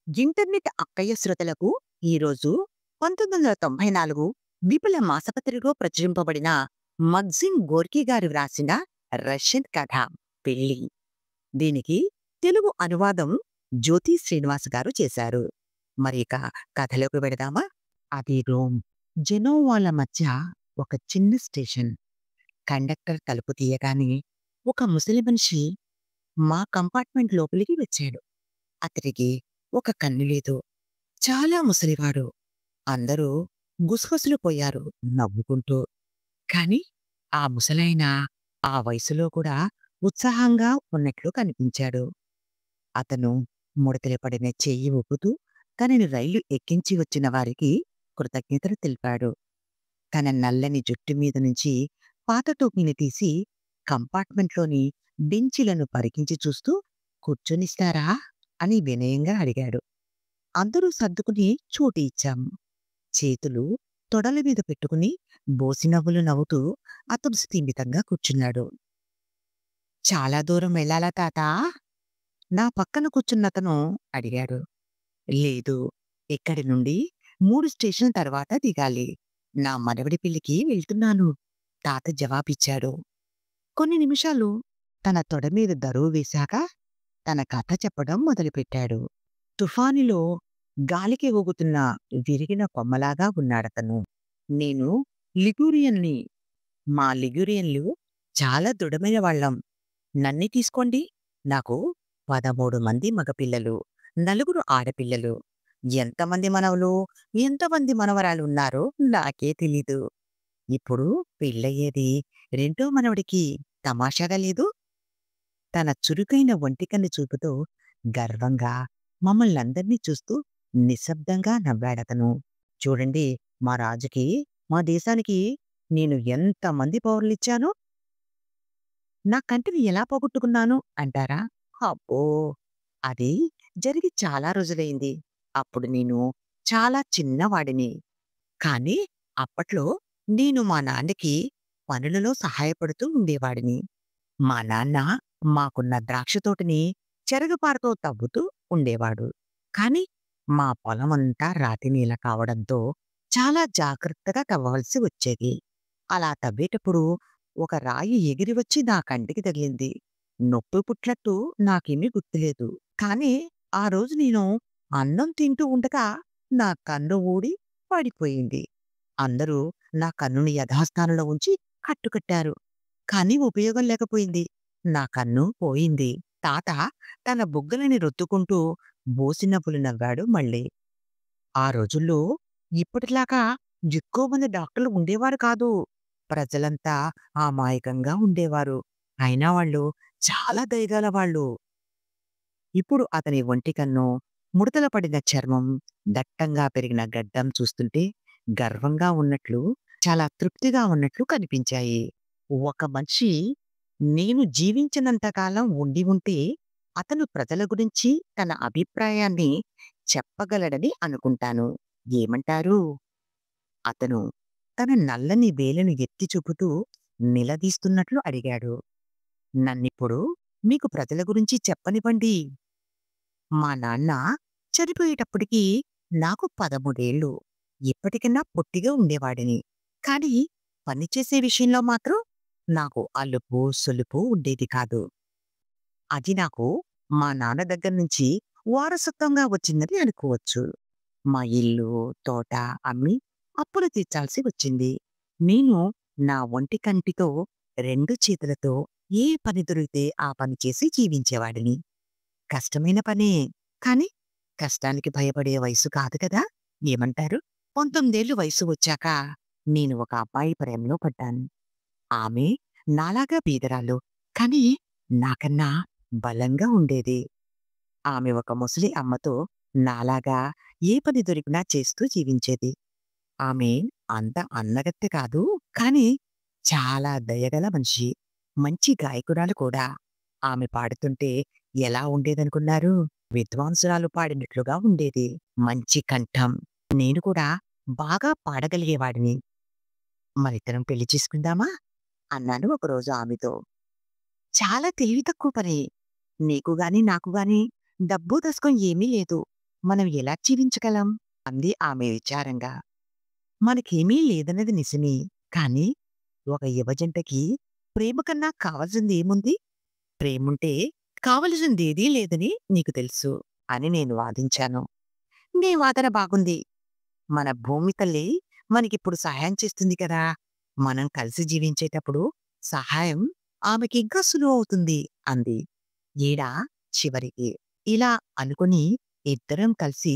Internet అక్కయ్య శ్రోతలకు ఈరోజు 1994 విపుల మాసపత్రికలో ప్రచురింపబడిన మగ్జిమ్ గోర్కీ గారు వ్రాసిన రష్యన్ కథ పెళ్లి. దీనికి తెలుగు అనువాదం జ్యోతి శ్రీనివాస్ గారు చేశారు. మరి ఇక కథలోకి వెడదామా? అది రోమ్. జెనోవాల మధ్య ఒక చిన్న స్టేషన్. కండక్టర్ తలుపు తీయగానే ఒక ముసలి మనిషి మా కంపార్ట్మెంట్ లోపలికి వచ్చాడు. అతనికి ఒక కన్ను లేదు. చాలా ముసలివాడు. అందరూ గుసగుసలు పోయారు నవ్వుకుంటూ. కాని ఆ ముసలాయన ఆ వయసులో కూడా ఉత్సాహంగా ఉన్నట్లు కనిపించాడు. అతను ముడతలు పడిన చెయ్యి ఊపుతూ తనని రైలు ఎక్కించి వచ్చిన వారికి కృతజ్ఞతలు తెలిపాడు. తన నల్లని జుట్టు మీద నుంచి పాత టోపీని తీసి కంపార్ట్మెంట్లోని బెంచీలను పరికించి చూస్తూ కూర్చొనిస్తారా అని వినయంగా అడిగాడు. అందరూ సర్దుకుని చోటు ఇచ్చాము. చేతులు తొడల మీద పెట్టుకుని బోసినవ్వులు నవ్వుతూ అతను స్థిమితంగా కూర్చున్నాడు. చాలా దూరం వెళ్ళాలా తాతా? నా పక్కన కూర్చున్నతను అడిగాడు. లేదు, ఇక్కడి నుండి 3 స్టేషన్ల తర్వాత దిగాలి. నా మనవడి పెళ్లికి వెళ్తున్నాను, తాత జవాబిచ్చాడు. కొన్ని నిమిషాలు తన తొడ మీద దరువు వేశాక తన కథ చెప్పడం మొదలుపెట్టాడు. తుఫానులో గాలికి ఊగుతున్న విరిగిన కొమ్మలాగా ఉన్నాడతను. నేను లిగూరియన్ని. మా లిగూరియన్లు చాలా దృఢమైన వాళ్ళం. నన్ను తీసుకోండి. నాకు 13 మంది మగపిల్లలు, 4 ఆడపిల్లలు. ఎంతమంది మనవలు, ఎంతమంది మనవరాలు ఉన్నారో నాకే తెలీదు. ఇప్పుడు పెళ్ళయ్యేది రెండో మనవడికి. తమాషాగా లేదు? తన చురుకైన ఒంటికన్ను చూపుతో గర్వంగా మమ్మల్నందర్నీ చూస్తూ నిశ్శబ్దంగా నవ్వాడతను. చూడండి, మా రాజుకి, మా దేశానికి నేను ఎంతమంది పౌరులిచ్చానో! నా కంటిని ఎలా పోగొట్టుకున్నాను అంటారా? అబ్బో! అది జరిగి చాలా రోజులైంది. అప్పుడు నేను చాలా చిన్నవాడిని. కానీ అప్పట్లో నేను మా నాన్నకి పనులలో సహాయపడుతూ ఉండేవాడిని. మా నాన్న మాకున్న ద్రాక్ష తోటని చెరగపారతో తవ్వుతూ ఉండేవాడు. కాని మా పొలమంతా రాతి నేల కావడంతో చాలా జాగ్రత్తగా తవ్వవలసి వచ్చేది. అలా తవ్వేటప్పుడు ఒక రాయి ఎగిరి వచ్చి నా కంటికి తగిలింది. నొప్పి పుట్లట్టు నాకేమీ గుర్తులేదు. కానీ ఆ రోజు నేను అన్నం తింటూ ఉండగా నా కన్ను ఊడి పడిపోయింది. అందరూ నా కన్నుని యథాస్థానంలో ఉంచి కట్టుకట్టారు. కానీ ఉపయోగం లేకపోయింది. నా కన్ను పోయింది. తాత తన బుగ్గలని రొత్తుకుంటూ బోసినవ్వులు నవ్వాడు మళ్ళీ. ఆ రోజుల్లో ఇప్పటిలాగా ఎక్కువ మంది డాక్టర్లు ఉండేవారు కాదు. ప్రజలంతా అమాయకంగా ఉండేవారు. అయినా వాళ్ళు చాలా దయగల వాళ్ళు. ఇప్పుడు అతని ఒంటి కన్ను, ముడతలు పడిన చర్మం, దట్టంగా పెరిగిన గడ్డం చూస్తుంటే గర్వంగా ఉన్నట్లు, చాలా తృప్తిగా ఉన్నట్లు కనిపించాయి. ఒక మనిషి నేను జీవించినంత కాలం ఉండి ఉంటే అతను ప్రజల గురించి తన అభిప్రాయాన్ని చెప్పగలడని అనుకుంటాను. ఏమంటారు? అతను తన నల్లని వేలును ఎత్తి చూపుతూ నిలదీస్తున్నట్లు అడిగాడు. నన్నిప్పుడు మీకు ప్రజల గురించి చెప్పనివ్వండి. మా నాన్న చనిపోయేటప్పటికి నాకు 13 ఏళ్ళు. ఇప్పటికన్నా పొట్టిగా ఉండేవాడిని. కానీ పనిచేసే విషయంలో మాత్రం నాకు అలుపు, సొలుపు ఉండేది కాదు. అది నాకు మా నాన్న దగ్గర నుంచి వారసత్వంగా వచ్చిందని అనుకోవచ్చు. మా ఇల్లు, తోట అమ్మి అప్పులు తీర్చాల్సి వచ్చింది. నేను నా ఒంటి కంటితో 2 చేతులతో ఏ పని దొరికితే ఆ పని చేసి జీవించేవాడిని. కష్టమైన పనే. కాని కష్టానికి భయపడే వయసు కాదు కదా! ఏమంటారు? 19 ఏళ్లు వయసు వచ్చాక నేను ఒక అబ్బాయి ప్రేమలో పడ్డాను. ఆమె నాలాగా బీదరాలు. కానీ నాకన్నా బలంగా ఉండేది. ఆమె ఒక ముసలి అమ్మతో నాలాగా ఏ పని దొరికినా చేస్తూ జీవించేది. ఆమె అంత అందగత్తె కాదు, కానీ చాలా దయగల మనిషి. మంచి గాయకురాలు కూడా. ఆమె పాడుతుంటే ఎలా ఉండేదనుకున్నారు? విద్వాంసురాలు పాడినట్లుగా ఉండేది. మంచి కంఠం. నేను కూడా బాగా పాడగలిగేవాడిని. మరిద్దరం పెళ్లి చేసుకుందామా? అన్నాను ఒకరోజు ఆమెతో. చాలా తెలివి తక్కువ పని. నీకు గాని, నాకు గాని డబ్బు దశకం ఏమీ లేదు. మనం ఎలా జీవించగలం? అంది ఆమె విచారంగా. మనకేమీ లేదన్నది నిజమే. కానీ ఒక యువజంటకి ప్రేమ కన్నా కావాల్సిందేముంది? ప్రేముంటే కావలసిందేదీ లేదని నీకు తెలుసు అని నేను వాదించాను. నీ వాదన బాగుంది. మన భూమి తల్లి మనకిప్పుడు సహాయం చేస్తుంది కదా! మనం కలిసి జీవించేటప్పుడు సహాయం ఆమెకింకా సులువవుతుంది అంది. ఈడ చివరికి ఇలా అనుకుని ఇద్దరం కలిసి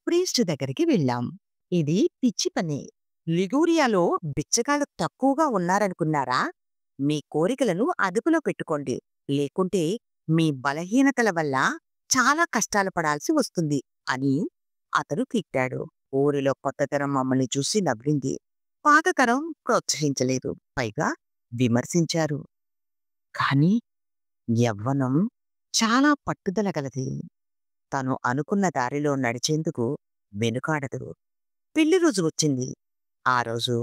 ప్రీస్ట్ దగ్గరికి వెళ్ళాం. ఇది పిచ్చి పని. లిగూరియాలో బిచ్చగాళ్ళు తక్కువగా ఉన్నారనుకున్నారా? మీ కోరికలను అదుపులో పెట్టుకోండి. లేకుంటే మీ బలహీనతల వల్ల చాలా కష్టాలు పడాల్సి వస్తుంది అని అతను తిట్టాడు. ఊరిలో కొత్త తరం మమ్మల్ని చూసి నవ్వింది. పాత తరం ప్రోత్సహించలేదు. పైగా విమర్శించారు. కానీ యవ్వనం చాలా పట్టుదల గలది. తను అనుకున్న దారిలో నడిచేందుకు వెనుకాడదు. పెళ్లి రోజు వచ్చింది. ఆ రోజు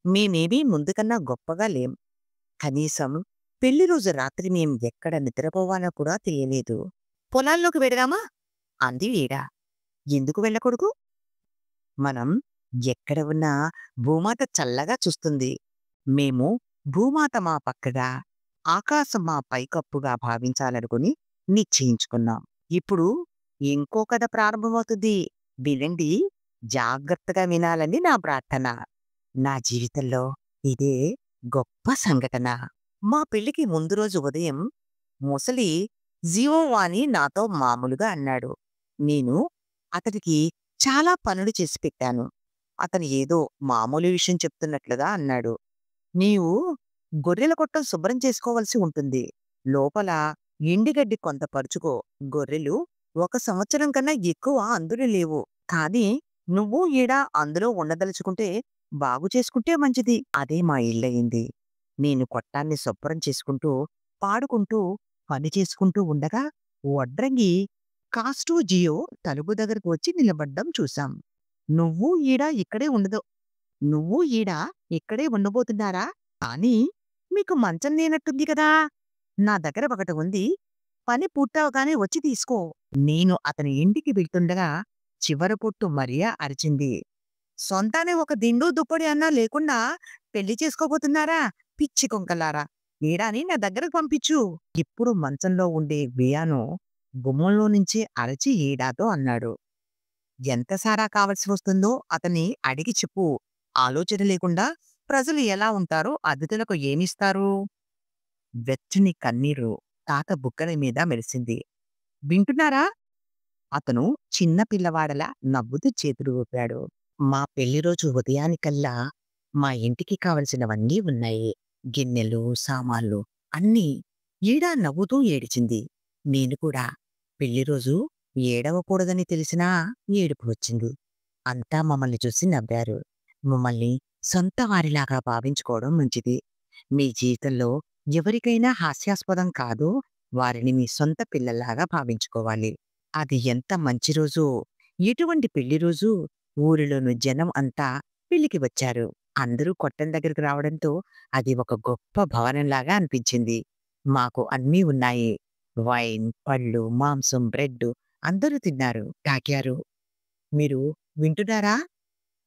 మేమేమీ ముందుకన్నా గొప్పగా లేం. కనీసం పెళ్లి రోజు రాత్రి మేం ఎక్కడ నిద్రపోవాలో కూడా తెలియలేదు. పొలాల్లోకి వెడదామా? అంది వీడ. ఎందుకు వెళ్ళకూడదు? మనం ఎక్కడ ఉన్నా భూమాత చల్లగా చూస్తుంది. మేము భూమాత మా పక్కగా, ఆకాశం మా పైకప్పుగా భావించాలనుకుని నిశ్చయించుకున్నాం. ఇప్పుడు ఇంకో కథ ప్రారంభమవుతుంది. వినండి, జాగ్రత్తగా వినాలని నా ప్రార్థన. నా జీవితంలో ఇదే గొప్ప సంఘటన. మా పెళ్లికి ముందు రోజు ఉదయం ముసలి జీవోవాని నాతో మామూలుగా అన్నాడు. నేను అతడికి చాలా పనులు చేసి పెట్టాను. అతను ఏదో మామూలు విషయం చెప్తున్నట్లుగా అన్నాడు. నీవు గొర్రెల కొట్టం శుభ్రం చేసుకోవలసి ఉంటుంది. లోపల ఎండిగడ్డి కొంత పరుచుకో. గొర్రెలు 1 సంవత్సరం కన్నా ఎక్కువ అందులో లేవు. కానీ నువ్వు ఈడ అందులో ఉండదలుచుకుంటే బాగు చేసుకుంటే మంచిది. అదే మా ఇల్లయింది. నేను కొట్టాన్ని శుభ్రం చేసుకుంటూ, పాడుకుంటూ, పని చేసుకుంటూ ఉండగా వడ్రంగి కాస్టో జియో తలుపు దగ్గరకు వచ్చి నిలబడ్డం చూశాం. నువ్వు ఈడ ఇక్కడే ఉండదు. నువ్వు ఈడ ఇక్కడే ఉండబోతున్నారా? కానీ మీకు మంచం లేనట్టుంది కదా! నా దగ్గర ఒకటి ఉంది. పని పూర్తవగానే వచ్చి తీసుకో. నేను అతని ఇంటికి వెళ్తుండగా చివరి పొట్టు మరియా అరిచింది. సొంతానే ఒక దిండు దుప్పటి అన్నా లేకుండా పెళ్లి చేసుకోబోతున్నారా? పిచ్చి కొంకలారా! వీడాని నా దగ్గరకు పంపించు. ఇప్పుడు మంచంలో ఉండే వియాను గుమ్మంలో నుంచి అరచి ఈడాతో అన్నాడు. ఎంత సారా కావలసి వస్తుందో అతన్ని అడిగి చెప్పు. ఆలోచన లేకుండా ప్రజలు ఎలా ఉంటారో అతిథులకు ఏమిస్తారు? వెచ్చని కన్నీరు తాత బుగ్గల మీద మెరిసింది. వింటున్నారా? అతను చిన్న పిల్లవాడలా నవ్వుతూ చేతులు ఊపాడు. మా పెళ్లి రోజు ఉదయానికల్లా మా ఇంటికి కావలసినవన్నీ ఉన్నాయి. గిన్నెలు, సామాన్లు అన్నీ. ఈడ నవ్వుతూ ఏడిచింది. నేను కూడా పెళ్లి రోజు ఏడవకూడదని తెలిసినా ఏడుపు వచ్చింది. అంతా మమ్మల్ని చూసి నవ్వారు. మమ్మల్ని సొంత వారిలాగా భావించుకోవడం మంచిది. మీ జీవితంలో ఎవరికైనా హాస్యాస్పదం కాదో వారిని మీ సొంత పిల్లల్లాగా భావించుకోవాలి. అది ఎంత మంచి రోజో! ఎటువంటి పెళ్లి రోజు! ఊరిలోని జనం అంతా పెళ్లికి వచ్చారు. అందరూ కొట్టం దగ్గరికి రావడంతో అది ఒక గొప్ప భవనంలాగా అనిపించింది. మాకు అన్నీ ఉన్నాయి. వైన్, పళ్ళు, మాంసం, బ్రెడ్డు అందరూ తిన్నారు, తాగారు. మీరు వింటున్నారా?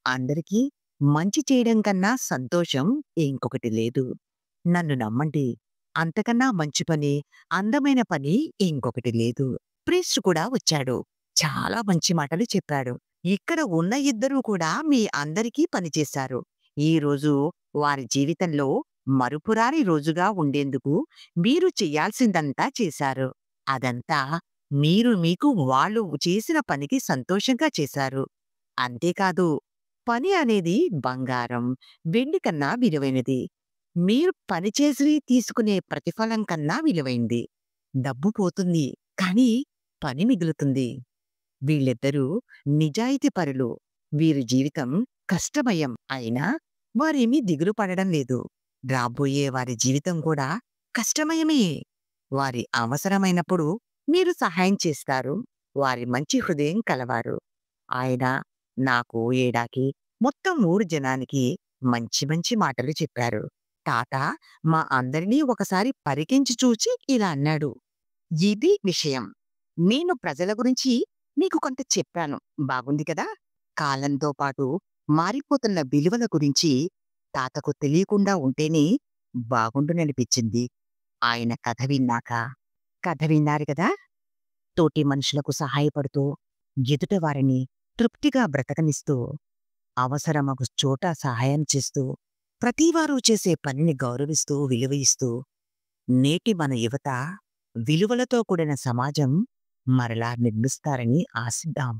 అందరికీ మంచి చేయడం కన్నా సంతోషం ఇంకొకటి లేదు. నన్ను నమ్మండి. అంతకన్నా మంచి పని, అందమైన పని ఇంకొకటి లేదు. ప్రీస్ట్ కూడా వచ్చాడు. చాలా మంచి మాటలు చెప్పాడు. ఇక్కడ ఉన్న ఇద్దరూ కూడా మీ అందరికీ పనిచేశారు. ఈ రోజు వారి జీవితంలో మరుపురాని రోజుగా ఉండేందుకు మీరు చెయ్యాల్సిందంతా చేశారు. అదంతా మీరు మీకు వాళ్ళు చేసిన పనికి సంతోషంగా చేశారు. అంతేకాదు, పని అనేది బంగారం, వెండి కన్నా విలువైనది. మీరు పనిచేసి తీసుకునే ప్రతిఫలం కన్నా విలువైంది. డబ్బు పోతుంది, కానీ పని మిగులుతుంది. వీళ్ళిద్దరూ నిజాయితీపరులు. వీరి జీవితం కష్టమయం అయినా వారేమీ దిగులు పడడం లేదు. రాబోయే వారి జీవితం కూడా కష్టమయమే. వారి అవసరమైనప్పుడు మీరు సహాయం చేస్తారు. వారి మంచి హృదయం కలవారు. ఆయన నాకు, ఏడాకి, మొత్తం ఊరు జనానికి మంచి మంచి మాటలు చెప్పారు. తాత మా అందరినీ ఒకసారి పరికించి చూచి ఇలా అన్నాడు. ఇది విషయం. నేను ప్రజల గురించి మీకు కొంత చెప్పాను. బాగుంది కదా! కాలంతో పాటు మారిపోతున్న విలువల గురించి తాతకు తెలియకుండా ఉంటేనే బాగుండుననిపించింది. ఆయన కథ విన్నాక. కథ విన్నారు కదా! తోటి మనుషులకు సహాయపడుతూ, ఎదుట వారిని తృప్తిగా బ్రతకనిస్తూ, అవసరమగు చోట సహాయం చేస్తూ, ప్రతివారు చేసే పనిని గౌరవిస్తూ, విలువ ఇస్తూ, నేటి మన యువత విలువలతో కూడిన సమాజం మరలా నిర్మిస్తారని ఆశిద్దాం.